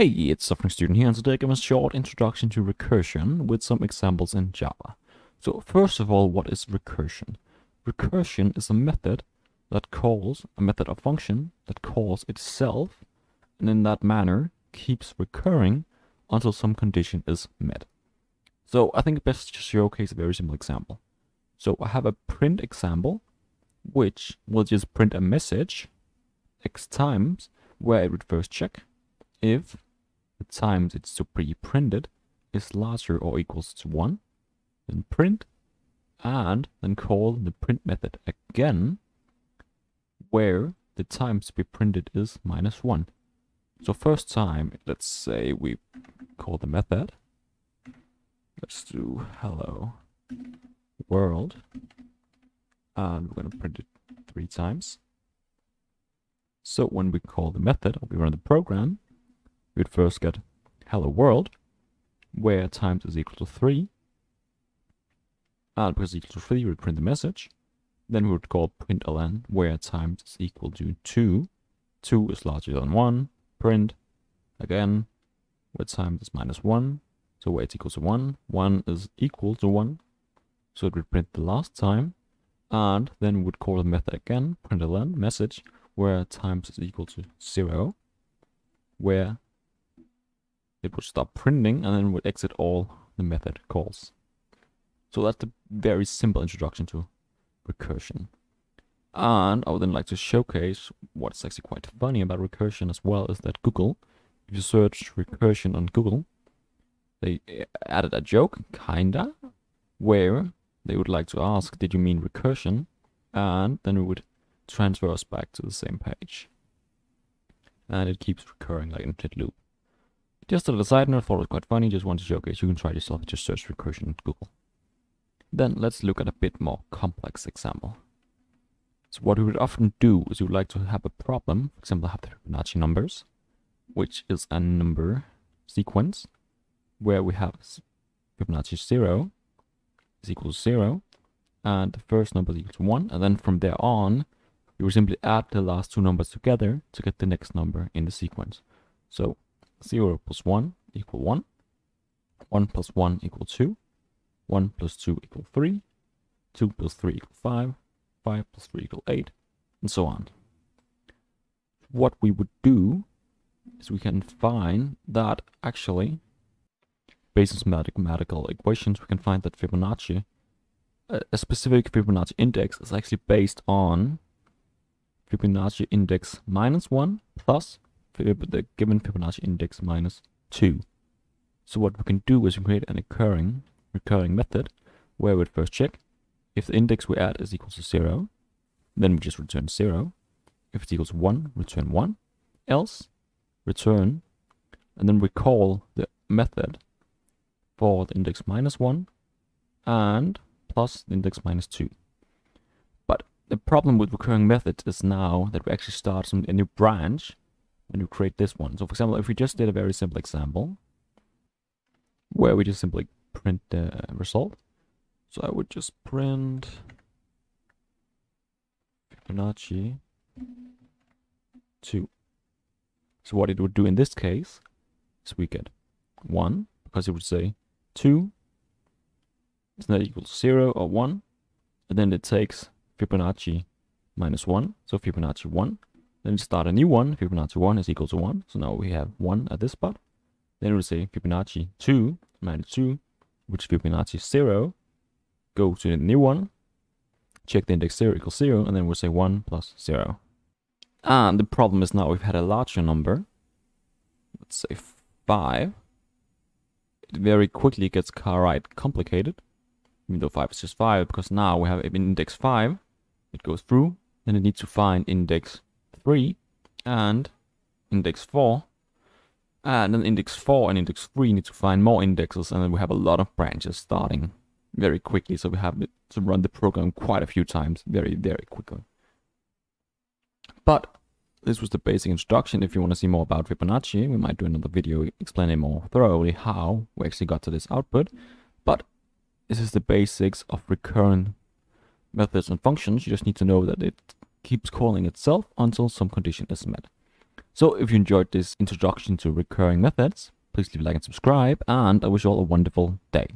Hey, it's Suffering Student here, and today I give a short introduction to recursion with some examples in Java. So first of all, what is recursion? Recursion is a method of function that calls itself, and in that manner keeps recurring until some condition is met. So I think it's best to showcase a very simple example. So I have a print example, which will just print a message x times, where it would first check if the times it's to be printed is larger or equals to 1, then print, and then call the print method again, where the times to be printed is -1. So first time, let's say we call the method. Let's do hello world, and we're going to print it 3 times. So when we call the method, or we run the program, we'd first get hello world, where times is equal to 3. And because it's equal to 3, we would print the message. Then we would call println, where times is equal to 2. 2 is larger than 1. Print again, where times is -1. So where it's equal to 1. 1 is equal to 1. So it would print the last time. And then we would call the method again, println message, where times is equal to 0. Where it would stop printing, and then would exit all the method calls. So that's a very simple introduction to recursion. And I would then like to showcase what's actually quite funny about recursion as well, is that Google, if you search recursion on Google, they added a joke, kinda, where they would like to ask, did you mean recursion? And then it would transfer us back to the same page. And it keeps recurring like an infinite loop. Just a little side note, I thought it was quite funny, just want to showcase. You can try yourself, just search recursion on Google. Then let's look at a bit more complex example. So what we would often do is we would like to have a problem, for example, have the Fibonacci numbers, which is a number sequence where we have Fibonacci 0 is equal to 0, and the first number is equal to 1, and then from there on, we will simply add the last 2 numbers together to get the next number in the sequence. So 0 plus 1 equal 1, 1 plus 1 equal 2, 1 plus 2 equal 3, 2 plus 3 equal 5, 5 plus 3 equal 8, and so on. What we would do is we can find that actually, based on mathematical equations, we can find that Fibonacci, a specific Fibonacci index is actually based on Fibonacci index -1 plus the given Fibonacci index -2. So what we can do is we create an recurring method where we'd first check if the index we add is equal to 0, then we just return 0. If it's equal to 1, return 1, else return, and then we call the method for the index -1 and plus the index -2. But the problem with recurring methods is now that we actually start a new branch when you create this one. So for example, if we just did a very simple example where we just simply print the result. So I would just print Fibonacci 2. So what it would do in this case is we get 1, because it would say 2 is not equal to 0 or 1, and then it takes Fibonacci -1, so Fibonacci 1. Then we start a new one, Fibonacci 1 is equal to 1, so now we have 1 at this spot. Then we'll say Fibonacci 2 -2, which is Fibonacci 0, go to the new one, check the index 0 equals 0, and then we'll say 1 plus 0. And the problem is now we've had a larger number, let's say 5. It very quickly gets quite complicated, even though 5 is just 5, because now we have an index 5, it goes through, then it needs to find index 3 and index 4, and then index 4 and index 3 need to find more indexes, and then we have a lot of branches starting very quickly, so we have to run the program quite a few times very quickly. But this was the basic introduction. If you want to see more about Fibonacci, we might do another video explaining more thoroughly how we actually got to this output. But this is the basics of recurrent methods and functions. You just need to know that it keeps calling itself until some condition is met. So if you enjoyed this introduction to recurring methods, please leave a like and subscribe, and I wish you all a wonderful day.